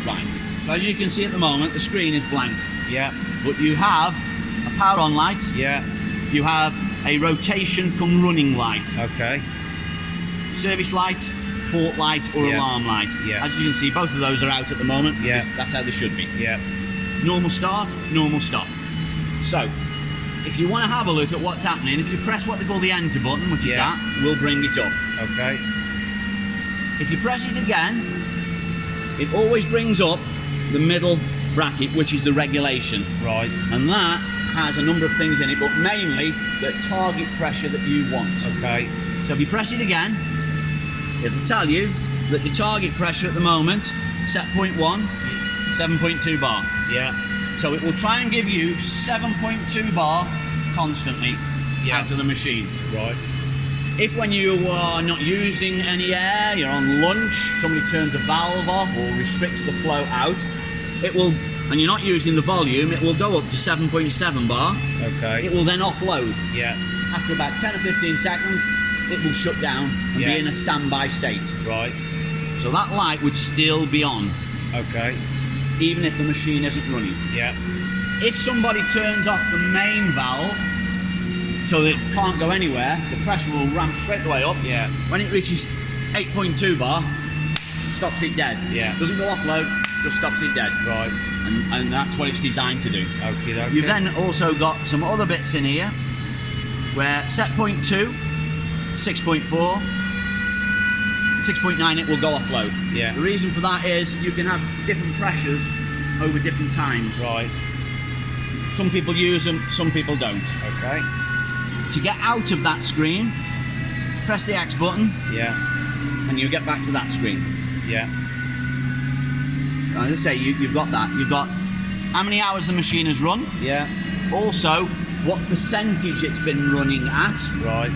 Right. So as you can see at the moment, the screen is blank. Yeah. But you have a power on light. Yeah. You have a rotation come running light. Okay. Service light, fault light, or alarm light. Yeah. As you can see, both of those are out at the moment. Yeah. That's how they should be. Yeah. Normal start, normal stop. So, if you want to have a look at what's happening, if you press what they call the enter button, which is that, we'll bring it up. Okay. If you press it again, it always brings up the middle bracket, which is the regulation. Right. And that has a number of things in it, but mainly the target pressure that you want. Okay. So if you press it again, it'll tell you that the target pressure at the moment, set point 1, 7.2 bar. Yeah. So it will try and give you 7.2 bar constantly out of the machine. Right. If when you are not using any air, you're on lunch, somebody turns a valve off or restricts the flow out, it will, and you're not using the volume, it will go up to 7.7 bar. Okay. It will then offload. Yeah. After about 10 or 15 seconds, it will shut down and be in a standby state. Right. So that light would still be on. Okay. Even if the machine isn't running. Yeah. If somebody turns off the main valve so that it can't go anywhere, the pressure will ramp straight away up. Yeah. When it reaches 8.2 bar, stops it dead. Yeah. Doesn't go offload, just stops it dead. Right. And that's what it's designed to do. Okay, okay. You've then also got some other bits in here where set point 2, 6.4, 6.9 it will go offload. Yeah. The reason for that is you can have different pressures over different times. Right. Some people use them, some people don't. Okay. To get out of that screen, press the X button. Yeah. And you get back to that screen. Yeah. As I say, you've got that. You've got how many hours the machine has run. Yeah. Also, what percentage it's been running at. Right.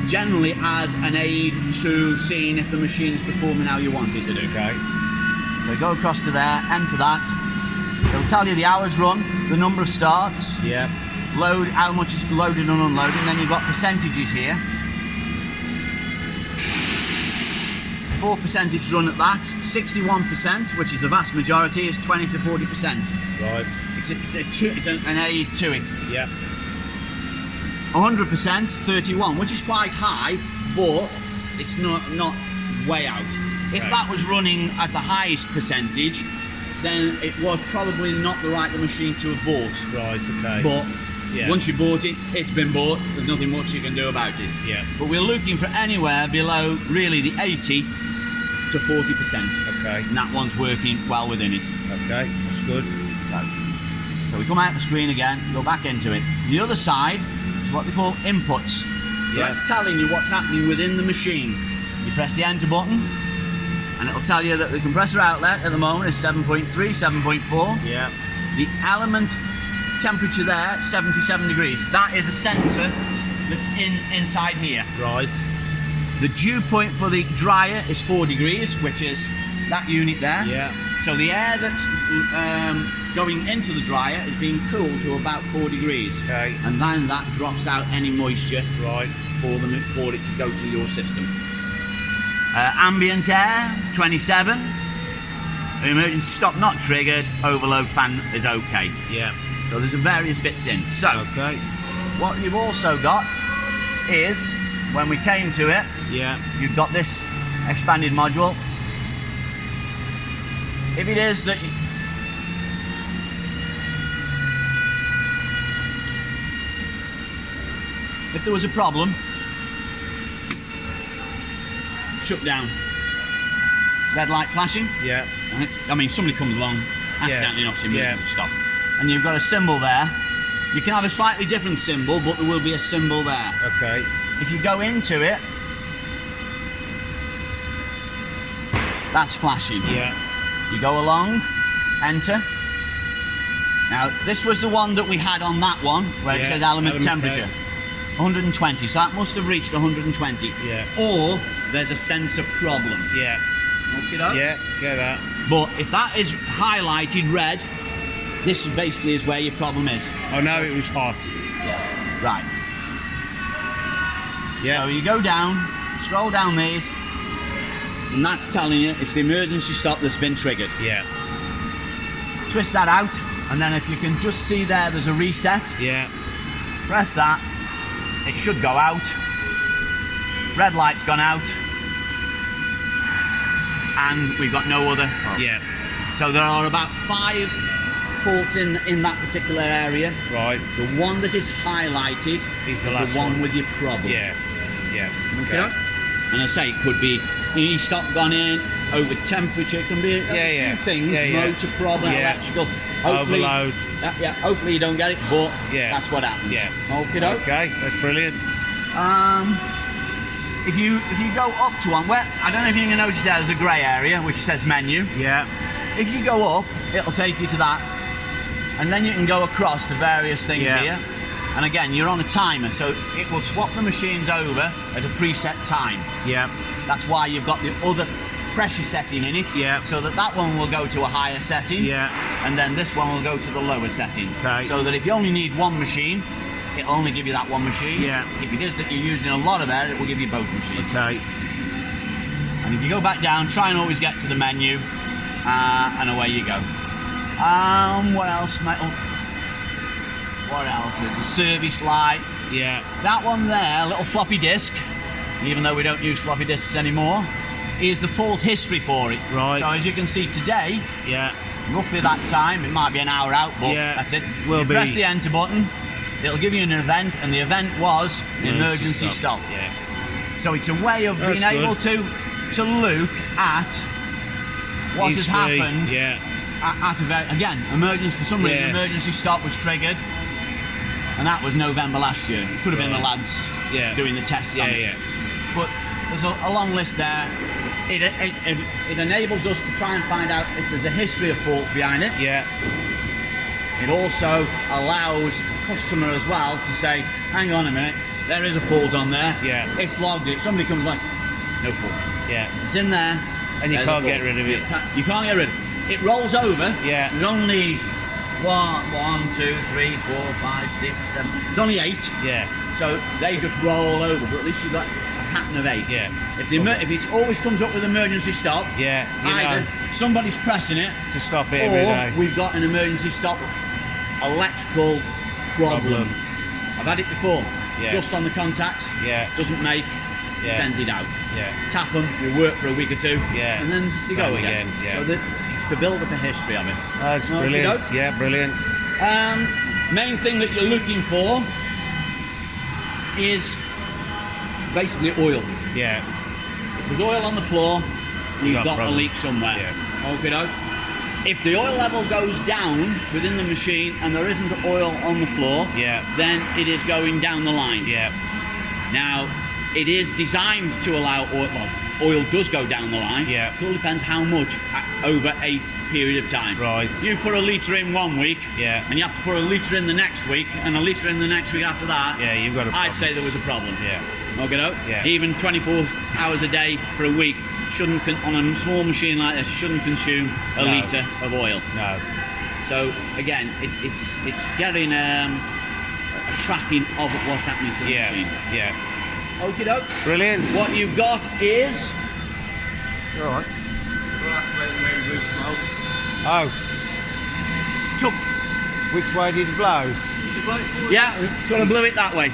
Generally as an aid to seeing if the machine is performing how you want it to do. Okay. So go across to there, enter that. It'll tell you the hours run, the number of starts, Yeah. load, how much is loaded and unloaded, and then you've got percentages here. 4% run at that, 61%, which is the vast majority, is 20 to 40%. Right. It's an aid to it. Yeah. 100%, 31, which is quite high, but it's not way out. If that was running as the highest percentage, then it was probably not the right machine to have bought. Right, okay. But once you bought it, it's been bought, there's nothing much you can do about it. Yeah. But we're looking for anywhere below really the 80 to 40%. Okay. And that one's working well within it. Okay, that's good. So we come out the screen again, go back into it. The other side is what they call inputs. So that's telling you what's happening within the machine. You press the enter button and it'll tell you that the compressor outlet at the moment is 7.3, 7.4. Yeah. The element temperature there, 77 degrees. That is a sensor that's inside here. Right. The dew point for the dryer is 4 degrees, which is that unit there. Yeah. So the air that's going into the dryer is being cooled to about 4 degrees. Okay. And then that drops out any moisture Right. for it to go to your system. Ambient air, 27. Emergency stop not triggered. Overload fan is okay. Yeah. So there's various bits in. So Okay. what you've also got is, when we came to it, Yeah. you've got this expanded module. If it is that if there was a problem, shut down. Red light flashing. Yeah. I mean, somebody comes along, accidentally knocks him, stop. And you've got a symbol there. You can have a slightly different symbol, but there will be a symbol there. Okay. If you go into it, that's flashing. Yeah. You go along, enter. Now, this was the one that we had on that one, where it says element temperature. 120, so that must have reached 120. Yeah. Or there's a sensor problem. Yeah. Okay, Yeah, get that. but if that is highlighted red, this basically is where your problem is. Oh no, it was hot. Yeah. Right. Yeah. So you go down, scroll down these, and that's telling you it's the emergency stop that's been triggered. Yeah. Twist that out, and then if you can just see there's a reset. Yeah. Press that. It should go out. Red light's gone out. And we've got no other. Yeah. So there are about 5 faults in that particular area. Right. The one that is highlighted is the last one with your problem. Yeah. Yeah. Okay. And I say it could be e-stop gone in, over temperature, it can be a few things, motor problem, electrical. Hopefully, overload. Hopefully you don't get it, but that's what happens. Yeah. Okay, that's brilliant. If you go up to one, where I don't know if you can notice there's a grey area which says menu. Yeah. If you go up, it'll take you to that, and then you can go across to various things here. And again, you're on a timer, so it will swap the machines over at a preset time. Yeah. That's why you've got the other pressure setting in it. Yeah. So that one will go to a higher setting. Yeah. And then this one will go to the lower setting. Okay. So that if you only need one machine, it'll only give you that one machine. Yeah. If it is that you're using a lot of air, it will give you both machines. Okay. And if you go back down, try and always get to the menu, and away you go. What else, mate? What else is a service light? Yeah. That one there, little floppy disk, even though we don't use floppy disks anymore, is the fault history for it. Right. So as you can see today, roughly that time, it might be an hour out, but that's it. Press the enter button, it'll give you an event, and the event was emergency stop. Yeah. So it's a way of being able to look at what has happened. Yeah. Again, emergency, for some reason, emergency stop was triggered. And that was November last year. It could have been the lads doing the tests on it. But there's a long list there. It enables us to try and find out if there's a history of fault behind it. Yeah. It also allows the customer as well to say, hang on a minute, there is a fault on there. Yeah. It's logged it. Somebody comes like, no fault. Yeah. It's in there. And you can't get rid of it. You can't get rid of it. It rolls over. Yeah. There's only 1, 2, 3, 4, 5, 6, 7. There's only 8. Yeah. So they just roll over, but at least you've got a pattern of 8. Yeah. If it always comes up with emergency stop, either somebody's pressing it to stop it every day, or we've got an emergency stop electrical problem. I've had it before. Just on the contacts. Doesn't make. Sends it out. Tap them. You work for a week or 2. And then you go again. So it's to build up a history of it. That's brilliant. Yeah, brilliant. Main thing that you're looking for is basically oil. Yeah. If there's oil on the floor, you've got a leak somewhere. Okay. If the oil level goes down within the machine and there isn't oil on the floor, then it is going down the line. Now, it is designed to allow oil. Well, oil does go down the line. It all depends how much over a period of time. Right. You put a litre in 1 week, and you have to put a litre in the next week, and a litre in the next week after that. You've got a problem. I'd say there was a problem. Okay. Even 24 hours a day for a week shouldn't, on a small machine like this, shouldn't consume a litre of oil. No. So again, it's getting a tracking of what's happening to the machine. Okie doke. Brilliant. What you've got is. Alright. Oh. Took. Which way did it blow? Yeah, sort of blew it that way.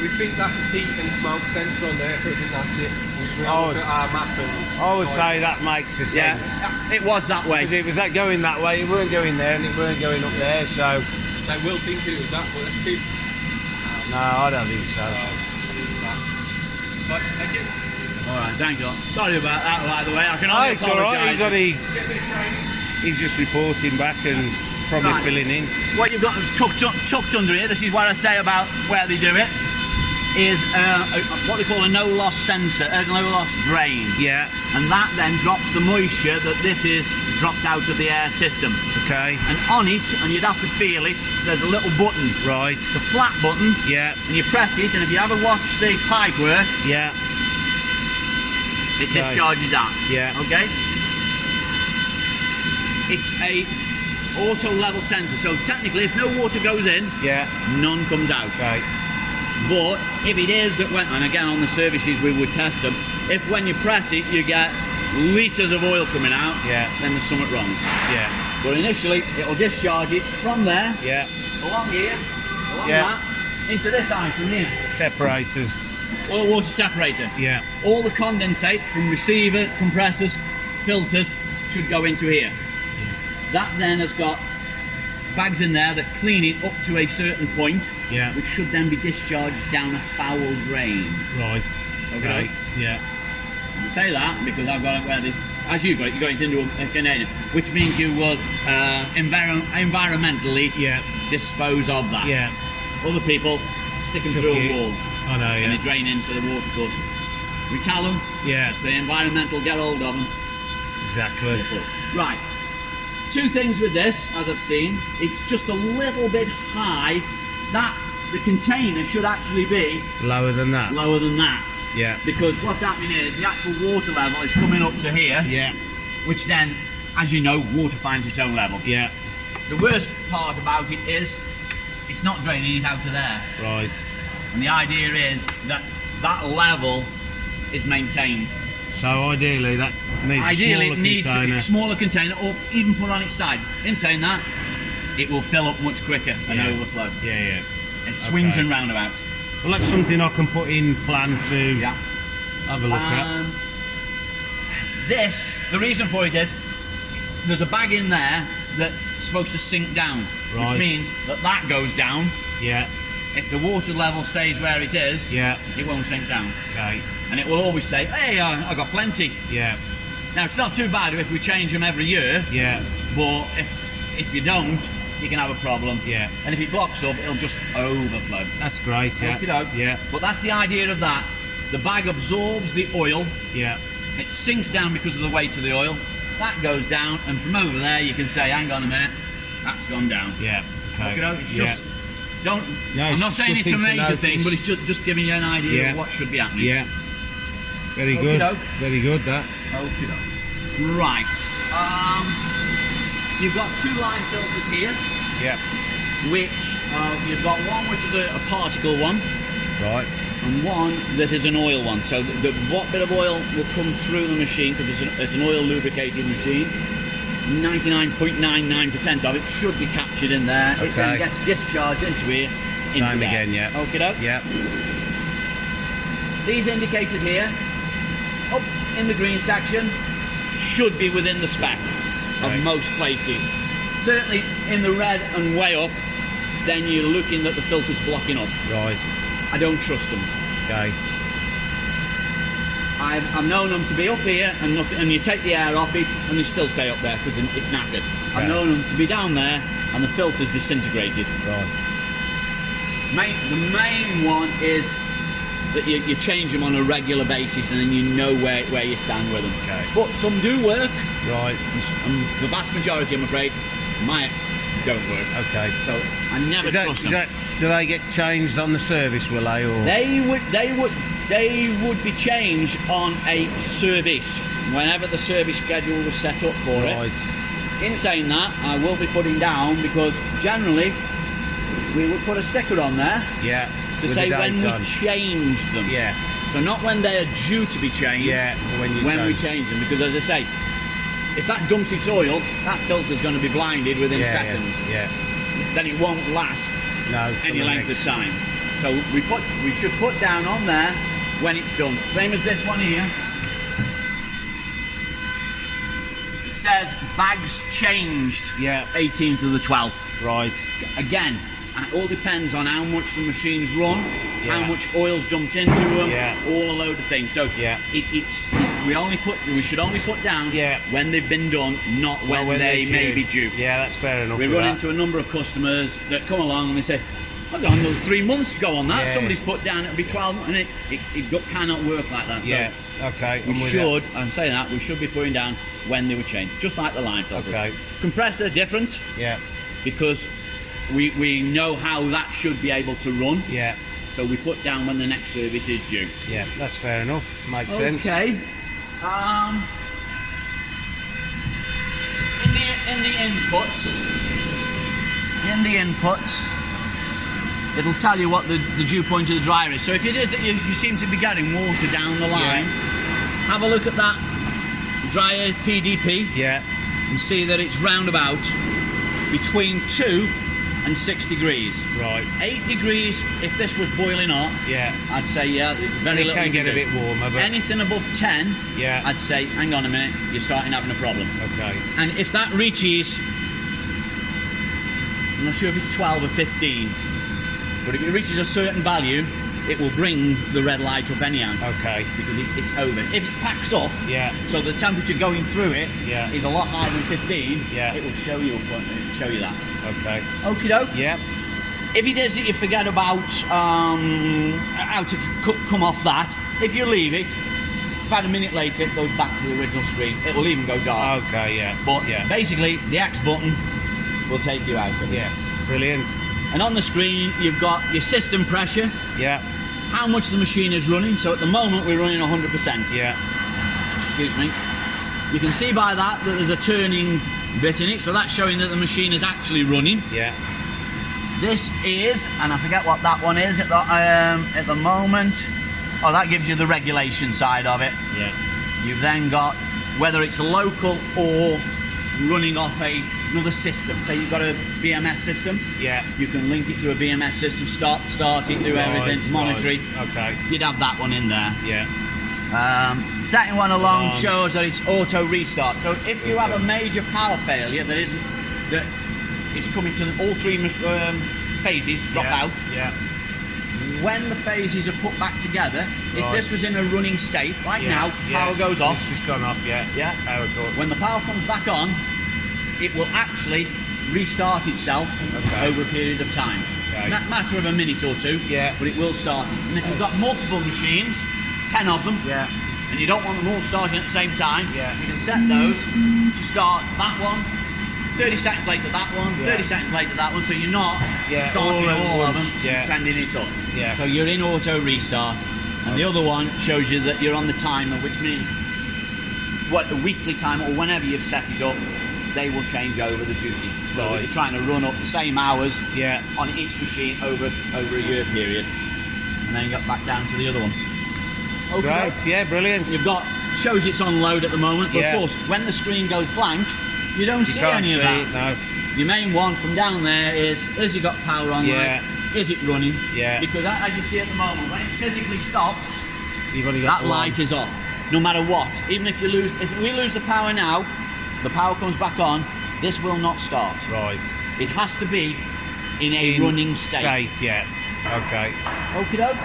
We think that's a heat and smoke sensor on there, so I think that's it. We look at our map and I would say that makes a sense. It was that way. If it was going that way, it weren't going there and it weren't going up there, so. They will think it was that way. No, I don't think so. Right, thank you. Alright, thank you. Sorry about that, by the way. I can only it's alright, he's just reporting back and probably filling in. What you've got tucked under here, this is what I say about where they do it, is what they call a no-loss sensor, a no-loss drain. Yeah. And that then drops the moisture that this is dropped out of the air system. Okay. And on it, and you'd have to feel it, there's a little button. Right. It's a flat button. Yeah. And you press it, and if you ever watch the pipe work, it discharges that. Yeah. Okay? It's a auto level sensor, so technically if no water goes in, none comes out. Okay. But if it is that went, and again on the services we would test them, if when you press it you get litres of oil coming out, Yeah. then there's something wrong. Yeah. But initially, it'll discharge it from there, Yeah. along here, along Yeah. that, into this item here. Separators. Oil water separator. Yeah. All the condensate from receiver, compressors, filters should go into here. That then has got bags in there that clean it up to a certain point, Yeah. which should then be discharged down a foul drain. Right. Okay. Yeah. I say that because I've got it where the, as you've got it, you got it into a container, which means you will environmentally Yeah. dispose of that. Yeah. Other people stick them Chuck through it. a wall I know. and they Yeah. drain into the water course. We tell them, Yeah. the environmental get hold of them. Exactly. Right. Two things with this, as I've seen, it's just a little bit high. That the container should actually be Lower than that. lower than that. Yeah. Because what's happening is the actual water level is coming up to here, Yeah. which then, as you know, water finds its own level. Yeah. The worst part about it is it's not draining it out to there. Right. And the idea is that that level is maintained. So ideally that needs Ideally, a it needs container. a smaller container or even put on its side. In saying that, it will fill up much quicker and Yeah. overflow. Yeah. Yeah. It swings Okay. and roundabouts. Well, that's something I can put in plan to Yeah. have a look at. This, the reason for it is, there's a bag in there that's supposed to sink down, Right. which means that that goes down. Yeah. If the water level stays where it is, Yeah. it won't sink down. Okay. And it will always say, hey, I got plenty. Yeah. Now, it's not too bad if we change them every year, Yeah. but if you don't, you can have a problem. Yeah. And if it blocks up, it'll just overflow. That's great. Yeah. Okey-doke. Yeah. But that's the idea of that. The bag absorbs the oil, Yeah. it sinks down because of the weight of the oil, that goes down, and from over there you can say, hang on a minute, that's gone down. Yeah. Okay. Okey-doke. It's Yeah. just, don't, No, I'm it's not just saying good it's a thing to major thing, notice. but it's just giving you an idea Yeah. of what should be happening. Yeah. Very good. Okey-doke. Very good. That. Okey-doke. Right. You've got two line filters here, Yeah. which you've got one which is a particle one, Right. and one that is an oil one. So what bit of oil will come through the machine, because it's an oil lubricated machine, 99.99% of it should be captured in there. It then Okay. gets discharged into here. Into Same there. again, yeah. Okey-doke. Yeah. These indicated here, up in the green section, should be within the spec Right. of most places. Certainly in the red and way up, then you're looking that the filter's blocking up. Right. I don't trust them. Okay. I've known them to be up here and you take the air off it and they still stay up there because it's knackered. I've Okay. known them to be down there and the filter's disintegrated. Right. The main one is that you change them on a regular basis and then you know where you stand with them. Okay. But some do work, Right. and the vast majority, I'm afraid, don't work. Okay. So I never trust them. Do they get changed on the service, will they? Or? They would be changed on a service whenever the service schedule was set up for Right. it. In saying that, I will be putting down, because generally we would put a sticker on there Yeah. to with say the when date we on. changed them. Yeah. So not when they're due to be changed. Yeah. When we change them, because as I say, if that dumps its oil, that filter's going to be blinded within Yeah. seconds. Yeah. Then it won't last No. any till the length next- of time. So we should put down on there when it's done. Same as this one here. It says bags changed. Yeah. 18th to the 12th. Right. Again, it all depends on how much the machines run, Yeah. how much oil's dumped into them, Yeah. all a load of things. So Yeah. we should only put down Yeah. when they've been done, not when, Well, they they're may due. be due. Yeah, that's fair enough. We with run that. into a number of customers that come along and they say, I've got another 3 months to go on that. Yeah. Somebody's put down, it'll be 12 months, and it cannot work like that. Yeah. So Okay. we I'm with should, I'm saying that, we should be putting down when they were changed, just like the line filter. Okay. Compressor, different, you. Yeah. because we know how that should be able to run. Yeah. So we put down when the next service is due. Yeah. That's fair enough. Makes sense. Okay. In the inputs, it'll tell you what the dew point of the dryer is. So if it is that you seem to be getting water down the line, have a look at that dryer PDP Yeah. and see that it's round about between 2 and 6 degrees. Right. 8 degrees, if this was boiling hot, Yeah. I'd say, yeah, there's very It little can you get a do. bit warmer, but Anything above 10, yeah. I'd say, hang on a minute, you're starting having a problem. Okay. And if that reaches, I'm not sure if it's 12 or 15, but if it reaches a certain value, it will bring the red light up anyhow. Okay. Because it's over. If it packs up, Yeah. so the temperature going through it Yeah. is a lot higher than 15, Yeah. it will show you that. Okay. Okie doke. Yeah. If it is that you forget about how to come off that, if you leave it, about a minute later it goes back to the original screen. It will even go dark. Okay. Yeah. But yeah. basically, the X button will take you out of it. Yeah. Brilliant. And on the screen, you've got your system pressure, Yeah. how much the machine is running. So at the moment, we're running 100%. Yeah. Excuse me. You can see by that there's a turning bit in it, so that's showing that the machine is actually running. Yeah. This is, and I forget what that one is at the moment. Oh, that gives you the regulation side of it. Yeah. You've then got whether it's local or running off another system. Say you've got a BMS system. Yeah. You can link it to a BMS system, start it, do everything, monitor it. Right. Okay. You'd have that one in there. Yeah. Second one along Alarms. shows that it's auto restart. So if you have a major power failure that is coming to all three phases drop Yeah. out. Yeah. When the phases are put back together, if Right. this was in a running state, right Yeah. now, Yeah. power goes off. It's just gone off. Yeah. Yeah. Power gone. When the power comes back on, it will actually restart itself Okay. over a period of time. Okay. Matter of a minute or two, Yeah. but it will start. And if you've got multiple machines, 10 of them, Yeah. and you don't want them all starting at the same time, Yeah. you can set those to start that one, 30 seconds later that one, Yeah. 30 seconds later that one, so you're not Yeah, starting all at all of once. them Yeah. and sending it up. Yeah. So you're in auto restart, and the other one shows you that you're on the timer, which means what a weekly timer or whenever you've set it up, they will change over the duty. So Right. you're trying to run up the same hours Yeah. on each machine over a year period, and then you got back down to the other one. Okay. Right. Yeah. Brilliant. You've got, shows it's on load at the moment, but Yeah. of course, when the screen goes blank, you don't You see can't any see of that. it, no. Your main one from down there is it got power on? Yeah. Like, is it running? Yeah. Because as you see at the moment, when it physically stops, You've only got that the one. light is off. No matter what. Even if we lose the power now, the power comes back on, this will not start. Right. It has to be in a running state. Yeah. Okay. Okie doke.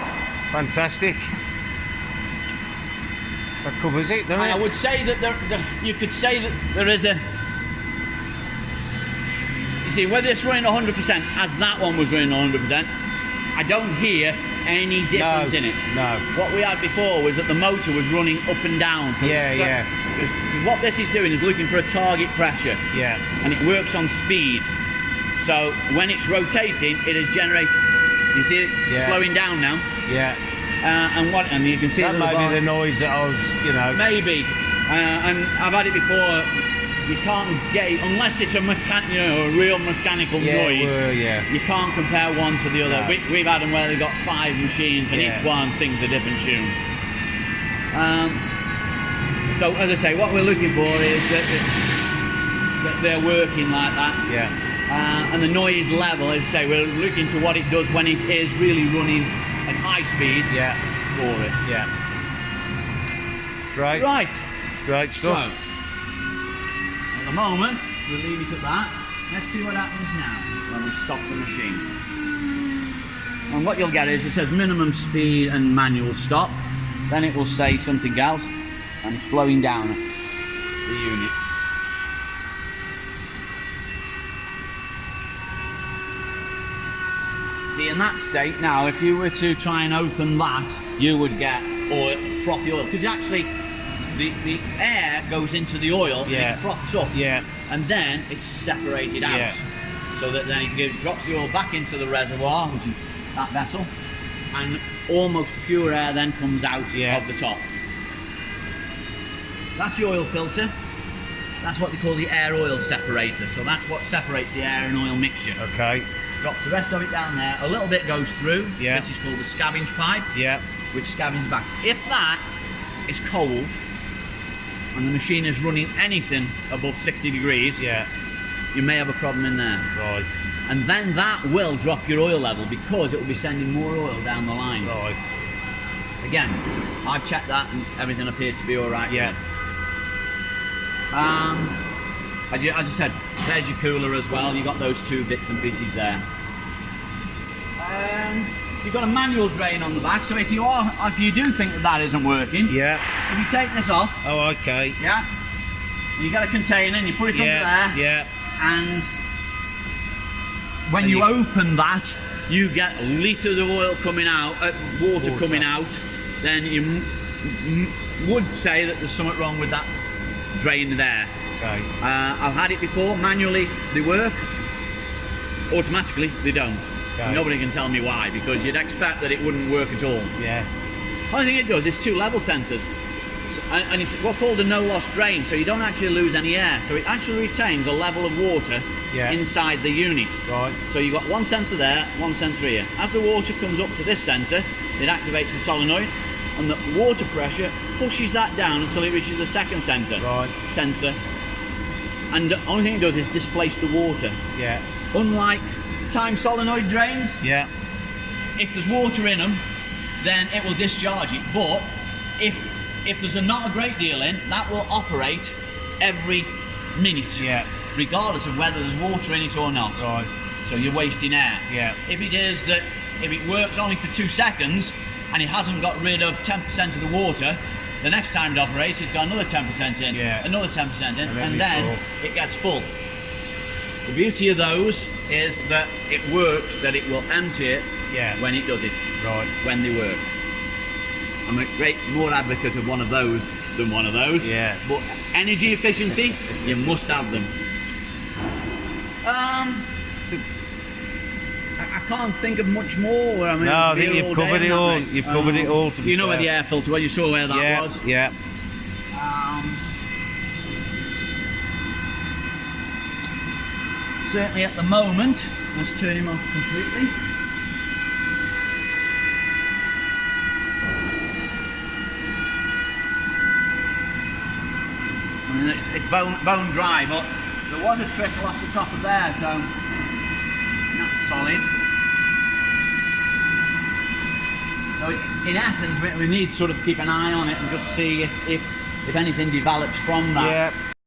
Fantastic. That covers it, doesn't I it? would say that you could say that there is a. You see, whether it's running 100%, as that one was running 100%, I don't hear any difference in it. No. What we had before was that the motor was running up and down. So Yeah, it's- yeah. because what this is doing is looking for a target pressure, Yeah. and it works on speed. So when it's rotating, it is generating. You see it Yeah. slowing down now, Yeah. and you can see That the might bar. be the noise that I was, Maybe, and I've had it before. You can't gauge unless it's a real mechanical noise. Yeah. You can't compare one to the other. No. We've had them where they've got 5 machines and Yeah. each one sings a different tune. So as I say, what we're looking for is that they're working like that. Yeah. And the noise level, as I say, we're looking to what it does when it is really running at high speed Yeah. for it. Yeah. Right. Right. Great So, stuff. at the moment, we'll leave it at that. Let's see what happens now when we stop the machine. And what you'll get is it says minimum speed and manual stop. Then it will say something else, and it's blowing down the unit. See, in that state now, if you were to try and open that, you would get oil, frothy oil. Because actually, the air goes into the oil Yeah. and it froths up. Yeah. And then it's separated out. Yeah. So that then it drops the oil back into the reservoir, which is that vessel, and almost pure air then comes out Yeah. of the top. That's the oil filter. That's what they call the air oil separator. So that's what separates the air and oil mixture. Okay. Drops the rest of it down there. A little bit goes through. Yeah. This is called the scavenge pipe, Yeah. which scavenges back. If that is cold, and the machine is running anything above 60 degrees, you may have a problem in there. Right. And then that will drop your oil level because it will be sending more oil down the line. Right. Again, I've checked that and everything appeared to be all right. Yeah. As I said, there's your cooler as well. You've got those two bits and pieces there. You've got a manual drain on the back, so if you do think that isn't working, if you take this off, okay, you get a container and you put it under there, and when you open that, you get litres of oil coming out, water coming out. Then you would say that there's something wrong with that drain there. Okay. I've had it before. Manually they work, automatically they don't. Okay. Nobody can tell me why, because you'd expect that it wouldn't work at all. Yeah. Only thing it does is 2 level sensors, and it's what's called a no loss drain, so you don't actually lose any air, so it actually retains a level of water inside the unit. Right. So you've got one sensor there, one sensor here. As the water comes up to this sensor, it activates the solenoid, and the water pressure pushes that down until it reaches the second sensor. And the only thing it does is displace the water. Yeah. Unlike time solenoid drains, if there's water in them, then it will discharge it. But if there's not a great deal in, that will operate every minute, regardless of whether there's water in it or not. Right. So you're wasting air. Yeah. If it is that, if it works only for 2 seconds and it hasn't got rid of 10% of the water, the next time it operates, it's got another 10% in, another 10% in, and then it gets full. The beauty of those is that it works, that it will empty it when it does it, when they work. I'm a great more advocate of one of those than one of those. But energy efficiency, you must have them. I can't think of much more. I mean, no, I think you've covered it all. You've covered it all. You know where the air filter was. You saw where that was. Yeah. Certainly at the moment, let's turn him off completely. I mean, it's bone dry, but there was a trickle off the top of there, so that's solid. So in essence, we need to sort of keep an eye on it and just see if anything develops from that.